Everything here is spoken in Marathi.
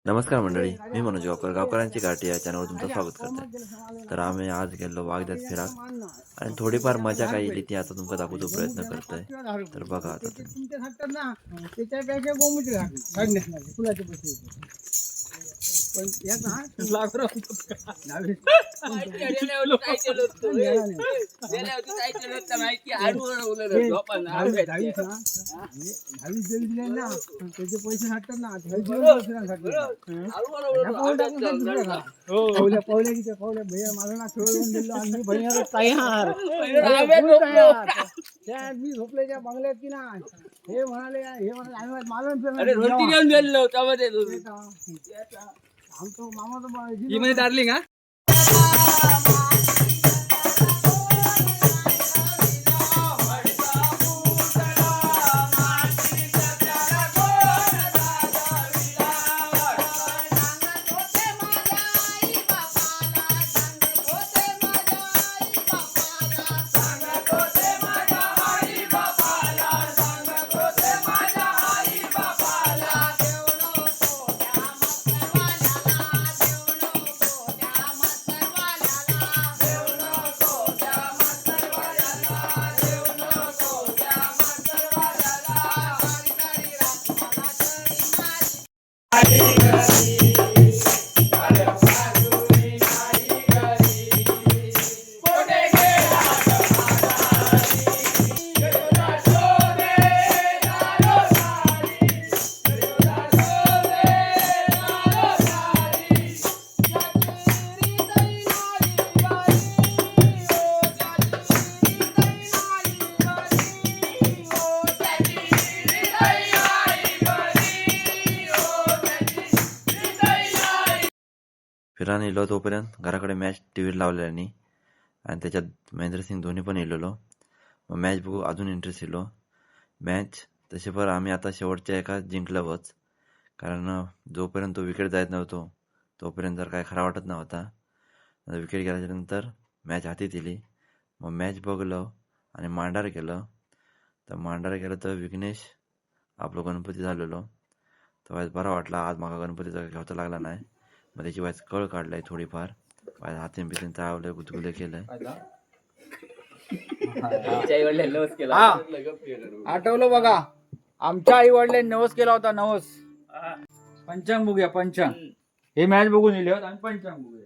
नमस्कार मंडळी, मी मनोज गावकर गावकरांची गाठी या चॅनलवर तुमचं स्वागत करतोय. तर आम्ही आज गेलो वाघद्यात फिराक आणि थोडीफार मजा काय येईल ती आता तुमका दाखवतो प्रयत्न करतोय. तर बघा आता तुम्ही. त्याच्यापेक्षा गोमुटी काढण्यासाठी फुलाचे पैसे पण यात हा त्याचे पैसे हटतात ना पावल्या की पावल्या भैया मला ना खेळून दिलं आणि भैया तयार मी झोपल्याच्या बंगल्यात की ना हे म्हणाले हे म्हणाले आमचं मामा डार्लिंग हा फिरायला येलो तोपर्यंत घराकडे मॅच टीव्हीवर लावलेली आणि त्याच्यात महेंद्रसिंग धोनी पण येलेलो. मग मॅच बघू अजून इंटरेस्ट येलो. मॅच तसे पण आम्ही आता शेवटच्या एका जिंकल्यावरच, कारण जोपर्यंत तो विकेट जात नव्हतो तोपर्यंत तर काय खरा वाटत नव्हता. विकेट गेल्याच्या नंतर मॅच हाती दिली. मग मॅच बघलो आणि मांडार केलं. तर मांडार केलं तर विघ्नेश आपलं गणपती झालेलो. तर वाईज बरा वाटला, आज मागा गणपतीचा घ्यावता लागला नाही. मग त्याची वाईज कळ काढलाय थोडीफार, वाईज हातीन बितीन चावलंय, गुदगुले केलंय. आठवलं बघा, आमच्या आई वडिलांनी नवस केला होता. नवस पंचांग बघूया, पंचांग हे मॅच बघून येले आणि पंचांग बघूया.